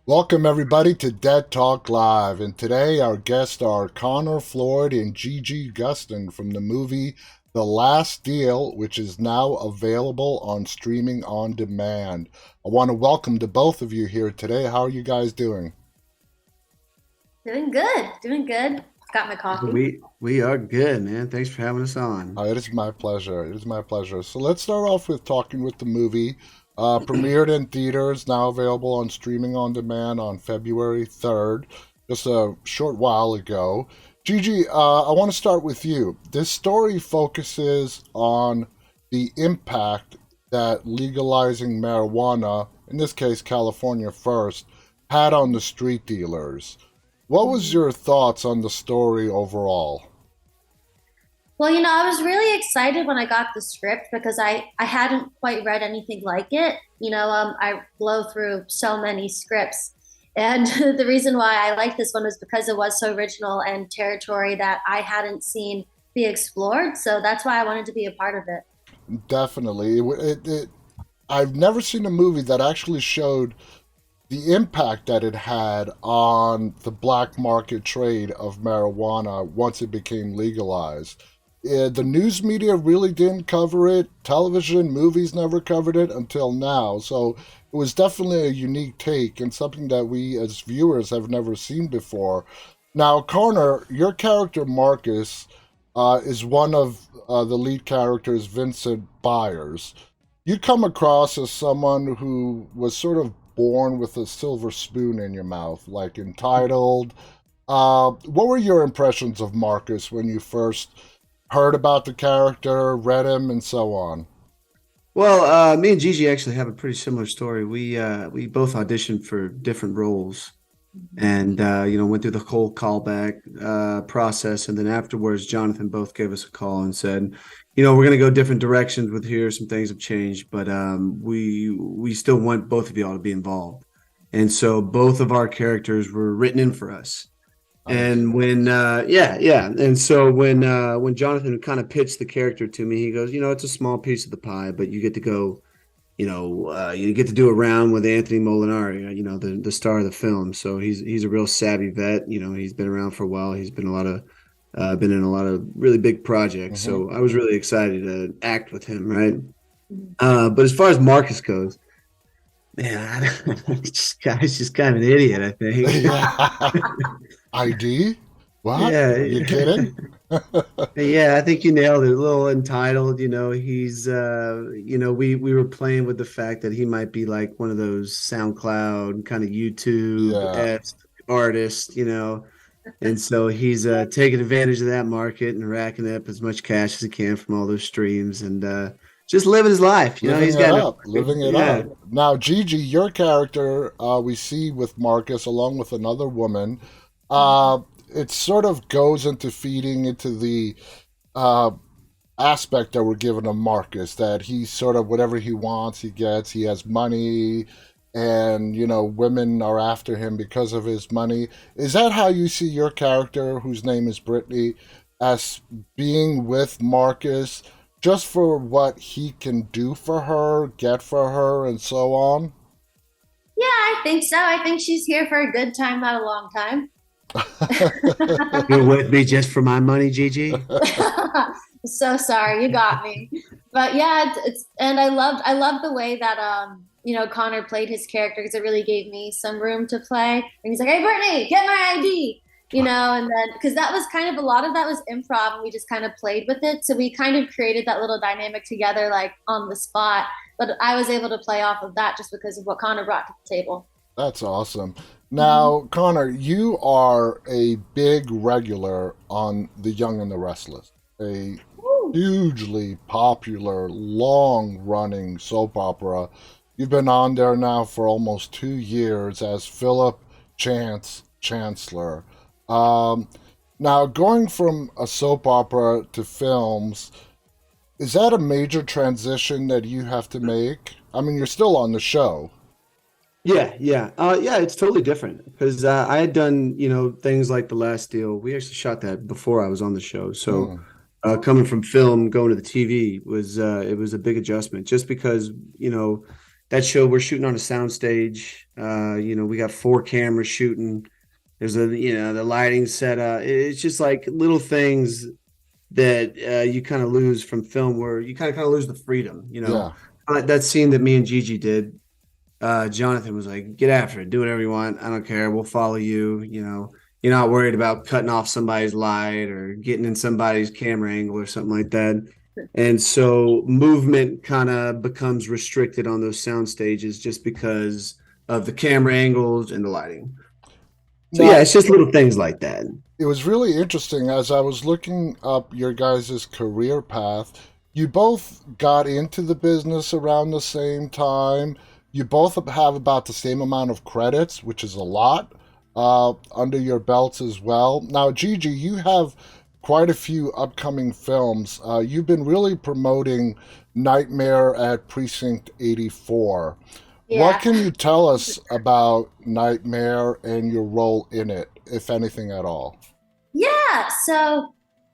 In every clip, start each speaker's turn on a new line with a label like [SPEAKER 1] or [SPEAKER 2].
[SPEAKER 1] Welcome everybody to Dead Talk Live, and today our guests are Connor Floyd and Gigi Gustin from the movie The Last Deal, which is now available on streaming on demand. I want to welcome to both of you here today. How are you guys doing?
[SPEAKER 2] Doing good, doing good. Got my coffee.
[SPEAKER 3] We are good, man. Thanks for having us on.
[SPEAKER 1] It is my pleasure. It is my pleasure. So let's start off with talking with the movie. Premiered in theaters, now available on streaming on demand on February 3rd, just a short while ago. Gigi, I want to start with you. This story focuses on the impact that legalizing marijuana, in this case California first, had on the street dealers. What was
[SPEAKER 2] Mhm.
[SPEAKER 1] your thoughts on the story overall?
[SPEAKER 2] Well, I was really excited when I got the script because I hadn't quite read anything like it. I blow through so many scripts. And the reason why I like this one was because it was so original and territory that I hadn't seen be explored. So that's why I wanted to be a part of it.
[SPEAKER 1] Definitely. I've never seen a movie that actually showed the impact that it had on the black market trade of marijuana once it became legalized. The news media really didn't cover it. Television, movies never covered it until now. So it was definitely a unique take and something that we as viewers have never seen before. Now, Connor, your character Marcus is one of the lead characters, Vincent Byers. You come across as someone who was sort of born with a silver spoon in your mouth, like entitled. What were your impressions of Marcus when you first heard about the character, read him, and so on?
[SPEAKER 3] Me and Gigi actually have a pretty similar story. We both auditioned for different roles, and went through the whole callback process, and then afterwards, Jonathan both gave us a call and said, we're going to go different directions with here. Some things have changed, but we still want both of y'all to be involved, and so both of our characters were written in for us.
[SPEAKER 1] Nice.
[SPEAKER 3] And when yeah. And so when Jonathan kind of pitched the character to me, he goes, it's a small piece of the pie, but you get to go, you get to do a round with Anthony Molinari, the star of the film. So he's a real savvy vet. He's been around for a while. He's been in a lot of really big projects.
[SPEAKER 1] Hmm.
[SPEAKER 3] So I was really excited to act with him, right?
[SPEAKER 2] Mhm.
[SPEAKER 3] But as far as Marcus goes, man, this guy's just kind of an idiot, I think.
[SPEAKER 1] Yeah. ID? What? You
[SPEAKER 3] Yeah.
[SPEAKER 1] kidding?
[SPEAKER 3] Yeah, I think you nailed it. A little entitled, he's we were playing with the fact that he might be like one of those SoundCloud kind of YouTube
[SPEAKER 1] Yeah.
[SPEAKER 3] esque artists, and so he's taking advantage of that market and racking up as much cash as he can from all those streams and just living his life.
[SPEAKER 1] Living
[SPEAKER 3] He's
[SPEAKER 1] it
[SPEAKER 3] got no,
[SPEAKER 1] up, living it
[SPEAKER 3] yeah.
[SPEAKER 1] up. Now, Gigi, your character, we see with Marcus along with another woman. Uh, it sort of goes into feeding into the uh, aspect that we're given of Marcus, that he's sort of whatever he wants, he gets. He has money, and women are after him because of his money. Is that how you see your character, whose name is Brittany, as being with Marcus just for what he can do for her, get for her, and so on?
[SPEAKER 2] Yeah, I think so. I think she's here for a good time, not a long time.
[SPEAKER 3] You're with me just for my money, Gigi.
[SPEAKER 2] So sorry, you got me. But yeah, it's and I loved the way that Connor played his character because it really gave me some room to play. And he's like, "Hey, Brittany, get my ID." And then because that was kind of a lot of that was improv, and we just kind of played with it. So we kind of created that little dynamic together, like on the spot. But I was able to play off of that just because of what Connor brought to the table.
[SPEAKER 1] That's awesome.
[SPEAKER 2] Mhm.
[SPEAKER 1] Now, Connor, you are a big regular on The Young and the Restless, a
[SPEAKER 2] Woo.
[SPEAKER 1] hugely popular, long running soap opera. You've been on there now for almost 2 years as Philip Chance Chancellor. Um, Now, going from a soap opera to films, is that a major transition that you have to make? I mean, you're still on the show.
[SPEAKER 3] Yeah. It's totally different because I had done, things like The Last Deal. We actually shot that before I was on the show. So
[SPEAKER 1] Hmm.
[SPEAKER 3] coming from film, going to the TV was it was a big adjustment just because, that show we're shooting on a soundstage. We got 4 cameras shooting. There's the lighting set up. It's just like little things that you kind of lose from film, where you kind of lose the freedom.
[SPEAKER 1] Yeah.
[SPEAKER 3] That scene that me and Gigi did, Jonathan was like, "Get after it, do whatever you want. I don't care. We'll follow you. You're not worried about cutting off somebody's light or getting in somebody's camera angle or something like that." And so movement kind of becomes restricted on those sound stages just because of the camera angles and the lighting. So yeah,
[SPEAKER 1] Now,
[SPEAKER 3] it's just little things like that.
[SPEAKER 1] it was really interesting as I was looking up your guys' career path. You both got into the business around the same time. You both have about the same amount of credits, which is a lot, under your belts as well. Now, Gigi, you have quite a few upcoming films. You've been really promoting Nightmare at Precinct 84. What
[SPEAKER 2] Yeah.
[SPEAKER 1] can you tell us about Nightmare and your role in it, if anything at all?
[SPEAKER 2] Yeah. So,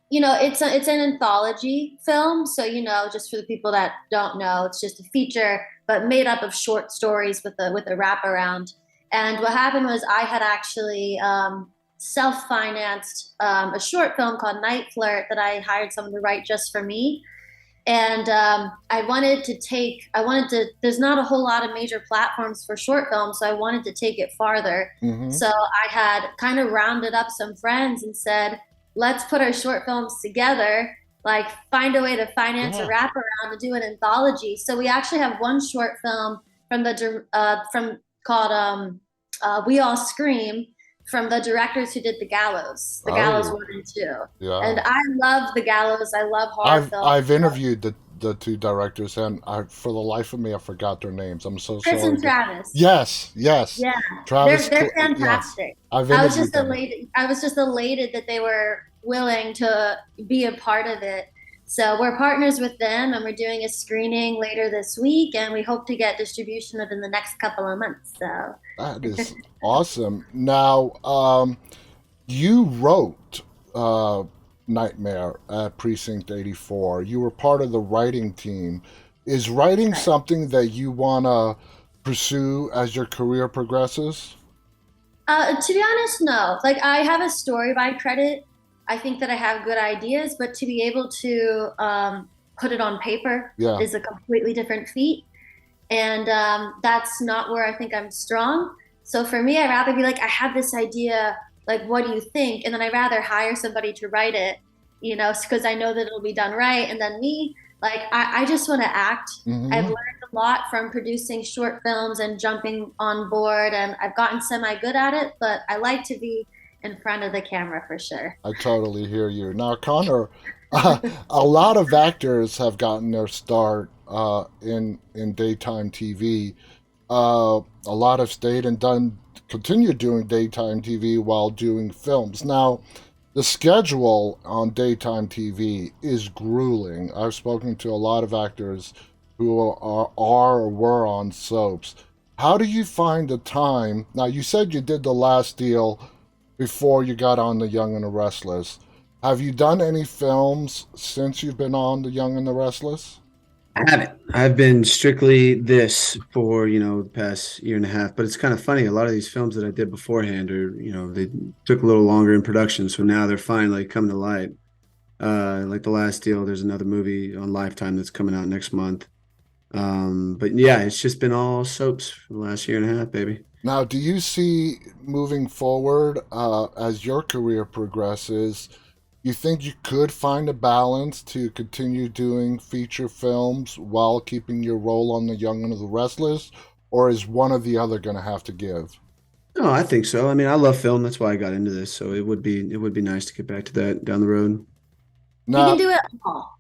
[SPEAKER 2] it's an anthology film. So, just for the people that don't know, it's just a feature, but made up of short stories with a wraparound. And what happened was I had actually self-financed a short film called Night Flirt that I hired someone to write just for me. And there's not a whole lot of major platforms for short films, so I wanted to take it farther.
[SPEAKER 1] Mm-hmm.
[SPEAKER 2] So I had kind of rounded up some friends and said, let's put our short films together, like find a way to finance a
[SPEAKER 1] Yeah.
[SPEAKER 2] wraparound to do an anthology. So we actually have one short film from called We All Scream, from the directors who did The Gallows
[SPEAKER 1] Oh,
[SPEAKER 2] 1 and 2.
[SPEAKER 1] yeah.
[SPEAKER 2] And I love The Gallows. I love horror films.
[SPEAKER 1] I've interviewed the two directors, and for the life of me, I forgot their names. I'm so
[SPEAKER 2] Chris
[SPEAKER 1] sorry.
[SPEAKER 2] and Travis.
[SPEAKER 1] Yes, yes.
[SPEAKER 2] Yeah,
[SPEAKER 1] Travis.
[SPEAKER 2] they're
[SPEAKER 1] Yes,
[SPEAKER 2] fantastic.
[SPEAKER 1] I've
[SPEAKER 2] I was
[SPEAKER 1] interviewed
[SPEAKER 2] just
[SPEAKER 1] them.
[SPEAKER 2] elated. I was just elated that they were willing to be a part of it. So we're partners with them, and we're doing a screening later this week, and we hope to get distribution within the next couple of months. So
[SPEAKER 1] That is awesome. Now, you wrote Nightmare at Precinct 84. You were part of the writing team. Is writing
[SPEAKER 2] right.
[SPEAKER 1] something that you want to pursue as your career progresses?
[SPEAKER 2] To be honest, no. Like I have a story by credit. I think that I have good ideas, but to be able to put it on paper
[SPEAKER 1] Yeah.
[SPEAKER 2] is a completely different feat. And that's not where I think I'm strong. So for me, I'd rather be like, I have this idea, like, what do you think? And then I'd rather hire somebody to write it, because I know that it'll be done right. And then me, like, I just want to act. I've
[SPEAKER 1] Hmm.
[SPEAKER 2] learned a lot from producing short films and jumping on board, and I've gotten semi good at it, but I like to be in front of the camera for sure.
[SPEAKER 1] I totally hear you. Now, Connor, a lot of actors have gotten their start in daytime TV. A lot have stayed and continue doing daytime TV while doing films. Now, the schedule on daytime TV is grueling. I've spoken to a lot of actors who are or were on soaps. How do you find the time? Now, you said you did the last deal before you got on The Young and the Restless. Have you done any films since you've been on The Young and the Restless?
[SPEAKER 3] I haven't. I've been strictly this for, the past year and a half. But it's kind of funny. A lot of these films that I did beforehand they took a little longer in production. So now they're finally coming to light. Like The Last Deal, there's another movie on Lifetime that's coming out next month. But yeah, it's just been all soaps for the last year and a half, baby.
[SPEAKER 1] Now, do you see moving forward as your career progresses? You think you could find a balance to continue doing feature films while keeping your role on The Young and the Restless, or is one or the other going to have to give?
[SPEAKER 3] No, I think so. I mean, I love film. That's why I got into this. So it would be nice to get back to that down the road.
[SPEAKER 2] You can
[SPEAKER 1] Now,
[SPEAKER 2] do it all.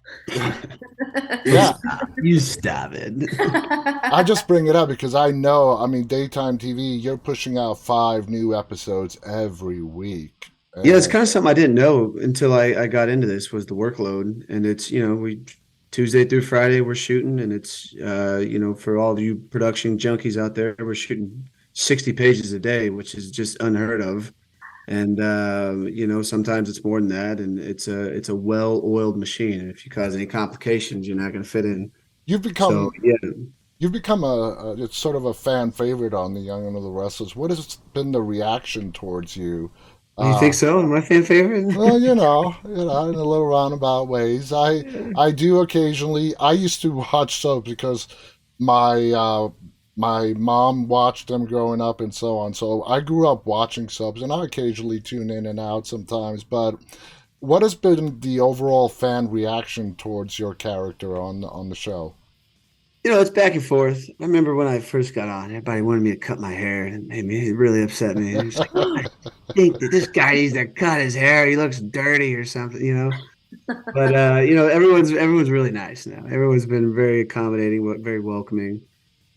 [SPEAKER 1] yeah,
[SPEAKER 3] You stop it.
[SPEAKER 1] I just bring it up because I know, I mean, daytime TV, you're pushing out 5 new episodes every week.
[SPEAKER 3] Yeah, it's
[SPEAKER 1] And
[SPEAKER 3] kind of something I didn't know until I got into this was the workload. And it's, we Tuesday through Friday we're shooting, and it's for all you production junkies out there, we're shooting 60 pages a day, which is just unheard of. And sometimes it's more than that, and it's a well-oiled machine. And if you cause any complications, you're not going to fit in.
[SPEAKER 1] you've
[SPEAKER 3] So
[SPEAKER 1] become
[SPEAKER 3] yeah.
[SPEAKER 1] You've become it's sort of a fan favorite on the Young and the Restless. What has been the reaction towards you?
[SPEAKER 3] You think
[SPEAKER 1] Uh,
[SPEAKER 3] so? My fan favorite?
[SPEAKER 1] well, in a little roundabout ways. I do occasionally. I used to watch soaps because my my mom watched them growing up and so on. So I grew up watching soaps, and I occasionally tune in and out sometimes. But what has been the overall fan reaction towards your character on the show?
[SPEAKER 3] It's back and forth. I remember when I first got on, everybody wanted me to cut my hair, and it really upset me. It's like, oh, I think that this guy needs to cut his hair. He looks dirty or something. But everyone's really nice now. Everyone's been very accommodating, very welcoming.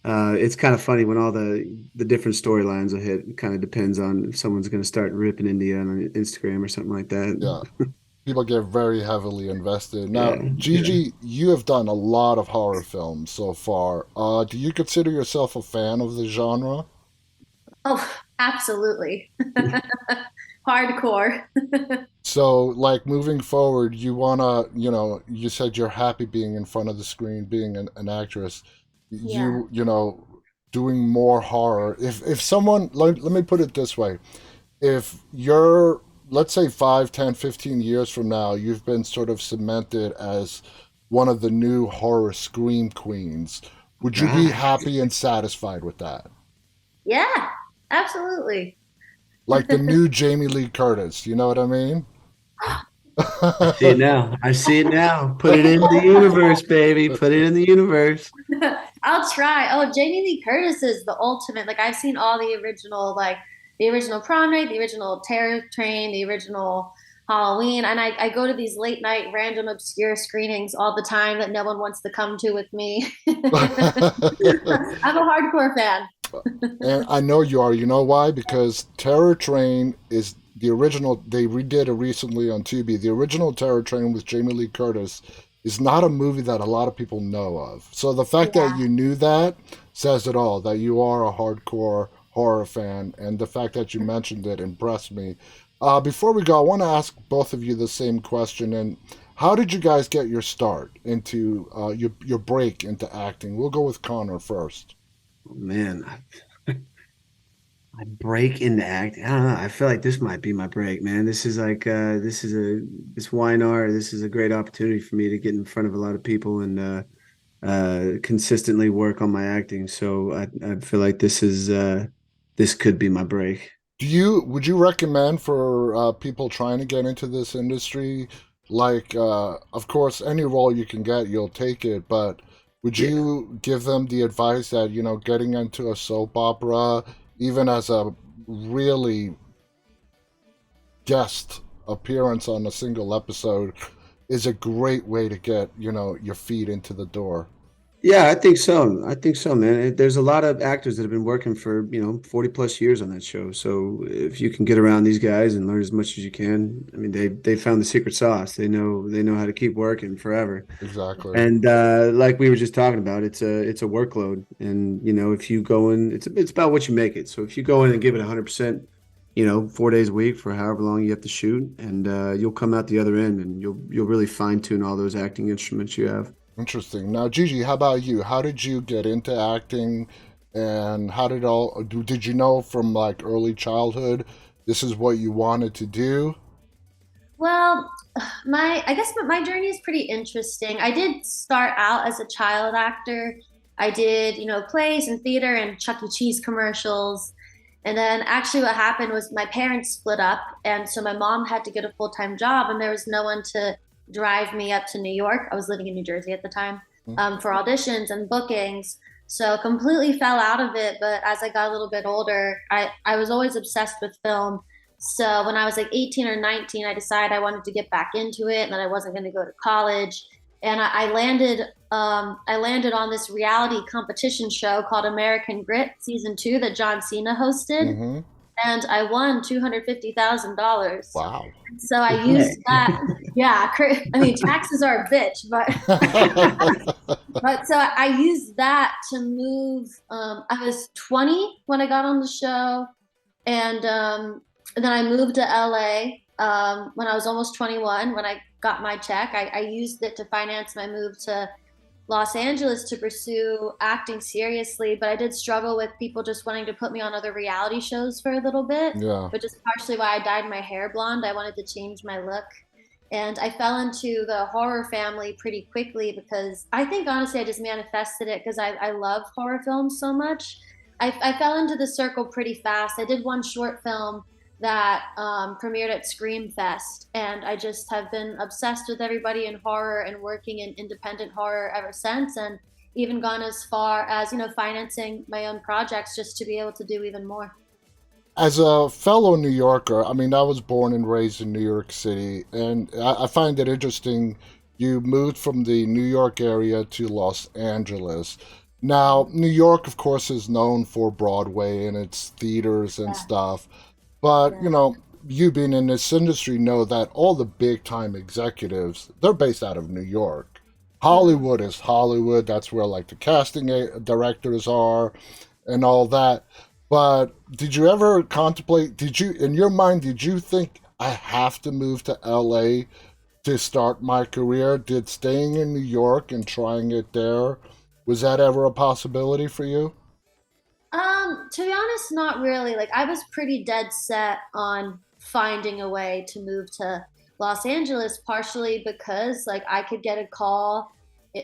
[SPEAKER 3] It's kind of funny when all the different storylines will hit. It kind of depends on if someone's going to start ripping into you on Instagram or something like that.
[SPEAKER 1] Yeah, people get very heavily invested. Now,
[SPEAKER 3] Yeah, yeah.
[SPEAKER 1] Gigi, you have done a lot of horror films so far. Do you consider yourself a fan of the genre?
[SPEAKER 2] Oh, absolutely. Hardcore.
[SPEAKER 1] So, like moving forward, you wanna, you said you're happy being in front of the screen, being an actress.
[SPEAKER 2] Yeah.
[SPEAKER 1] Doing more horror. If someone, let me put it this way, if you're, let's say 5, 10, 15 years from now, you've been sort of cemented as one of the new horror scream queens, would you be
[SPEAKER 3] Right.
[SPEAKER 1] happy and satisfied with that?
[SPEAKER 2] Yeah, absolutely.
[SPEAKER 1] Like the new Jamie Lee Curtis, you know what I mean?
[SPEAKER 3] I see it now. I see it now. Put it in the universe, baby. Put it in the universe.
[SPEAKER 2] I'll try. Oh, Jamie Lee Curtis is the ultimate. Like I've seen all the original Prom Night, the original Terror Train, the original Halloween, and I go to these late night random obscure screenings all the time that no one wants to come to with me. I'm a hardcore fan.
[SPEAKER 1] And I know you are. You know why? Because Terror Train is the original. They redid it recently on Tubi. The original Terror Train with Jamie Lee Curtis is not a movie that a lot of people know of. So the fact that
[SPEAKER 2] Yeah.
[SPEAKER 1] you knew that says it all. That you are a hardcore horror fan, and the fact that you mentioned it impressed me. Before we go, I want to ask both of you the same question. And how did you guys get your start into your break into acting? We'll go with Connor first.
[SPEAKER 3] Oh, man, I break into acting. I don't know. I feel like this might be my break, man. This YNR. This is a great opportunity for me to get in front of a lot of people and consistently work on my acting. So I feel like this could be my break.
[SPEAKER 1] Would you recommend for people trying to get into this industry, like of course any role you can get, you'll take it, but would
[SPEAKER 3] Yeah.
[SPEAKER 1] you give them the advice that, getting into a soap opera, even as a really guest appearance on a single episode, is a great way to get, your feet into the door?
[SPEAKER 3] Yeah, I think so. I think so, man. There's a lot of actors that have been working for, 40 plus years on that show. So if you can get around these guys and learn as much as you can, I mean, they found the secret sauce. They know how to keep working forever.
[SPEAKER 1] Exactly.
[SPEAKER 3] And like we were just talking about, it's a workload. And if you go in, it's about what you make it. So if you go in and give it 100%, 4 days a week for however long you have to shoot, and you'll come out the other end, and you'll really fine tune all those acting instruments you have.
[SPEAKER 1] Interesting. Now, Gigi, how about you? How did you get into acting, and how did did you know from like early childhood this is what you wanted to do?
[SPEAKER 2] Well, I guess my journey is pretty interesting. I did start out as a child actor. I did, plays and theater and Chuck E. Cheese commercials. And then actually what happened was my parents split up, and so my mom had to get a full-time job, and there was no one to drive me up to New York. I was living in New Jersey at the time, for auditions and bookings. So completely fell out of it. But as I got a little bit older, I was always obsessed with film. So when I was like 18 or 19, I decided I wanted to get back into it and that I wasn't going to go to college. And I landed on this reality competition show called American Grit season 2 that John Cena hosted,
[SPEAKER 1] Mm-hmm.
[SPEAKER 2] and I won $250,000.
[SPEAKER 1] Wow.
[SPEAKER 2] So I
[SPEAKER 3] Okay.
[SPEAKER 2] used that. Yeah, I mean taxes are a bitch, but but so I used that to move. I was 20 when I got on the show, and then I moved to LA when I was almost 21. When I got my check, I used it to finance my move to Los Angeles to pursue acting seriously, but I did struggle with people just wanting to put me on other reality shows for a little bit,
[SPEAKER 1] Yeah.
[SPEAKER 2] which is partially why I dyed my hair blonde. I wanted to change my look. And I fell into the horror family pretty quickly because I think honestly I just manifested it because I love horror films so much. I fell into the circle pretty fast. I did one short film that premiered at Scream Fest, and I just have been obsessed with everybody in horror and working in independent horror ever since, and even gone as far as financing my own projects just to be able to do even more.
[SPEAKER 1] As a fellow New Yorker, I mean, I was born and raised in New York City, and I find it interesting you moved from the New York area to Los Angeles. Now, New York, of course, is known for Broadway and its theaters and
[SPEAKER 2] Yeah,
[SPEAKER 1] stuff, but,
[SPEAKER 2] yeah,
[SPEAKER 1] you being in this industry know that all the big time executives, they're based out of New York.
[SPEAKER 2] mm-hmm.
[SPEAKER 1] Hollywood is Hollywood. That's where, like, the casting directors are and all that. But did you ever contemplate, in your mind, did you think I have to move to LA to start my career? Did staying in New York and trying it there, was that ever a possibility for you?
[SPEAKER 2] To be honest, not really. Like I was pretty dead set on finding a way to move to Los Angeles, partially because like I could get a call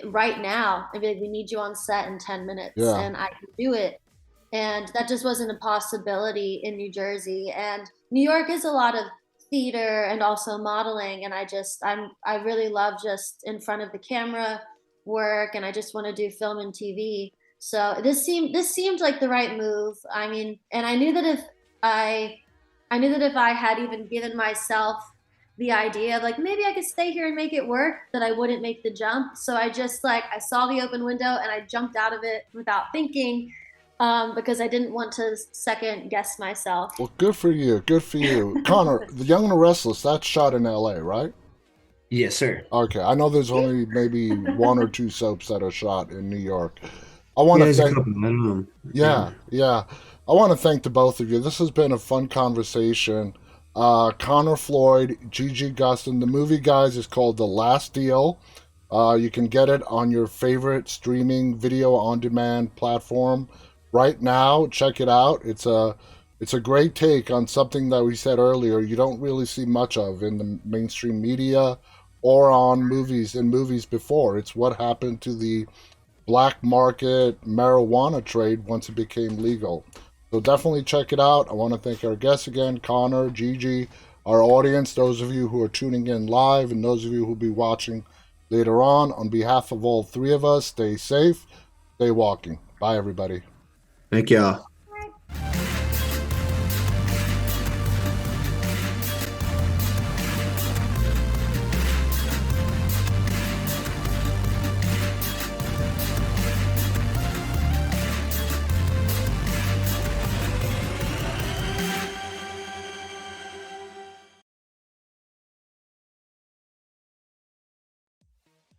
[SPEAKER 2] right now and be like, "We need you on set in 10 minutes,"
[SPEAKER 1] Yeah.
[SPEAKER 2] and I could do it. And that just wasn't a possibility in New Jersey. And New York is a lot of theater and also modeling, and I really love just in front of the camera work, and I just want to do film and TV. So this seemed like the right move. I mean, and I I knew that if I had even given myself the idea of like maybe I could stay here and make it work, that I wouldn't make the jump. So I just like I saw the open window and I jumped out of it without thinking, because I didn't want to second guess myself.
[SPEAKER 1] Well, good for you. Good for you. Connor, The Young and the Restless, that's shot in LA, right?
[SPEAKER 3] Yes, sir.
[SPEAKER 1] Okay. I know there's only maybe one or two soaps that are shot in New York. I want
[SPEAKER 3] Yeah,
[SPEAKER 1] to
[SPEAKER 3] there's a
[SPEAKER 1] thank
[SPEAKER 3] couple. I don't know. Yeah.
[SPEAKER 1] Yeah, yeah. I want to thank the both of you. This has been a fun conversation. Connor Floyd, Gigi Gustin. The movie, guys, is called The Last Deal. You can get it on your favorite streaming video on demand platform right now. Check it out. It's a great take on something that we said earlier you don't really see much of in the mainstream media or on movies before. It's what happened to the black market marijuana trade once it became legal. So definitely check it out. I want to thank our guests again, Connor, Gigi, our audience, those of you who are tuning in live, and those of you who will be watching later on. On behalf of all three of us, stay safe, stay walking. Bye, everybody.
[SPEAKER 3] Thank y'all.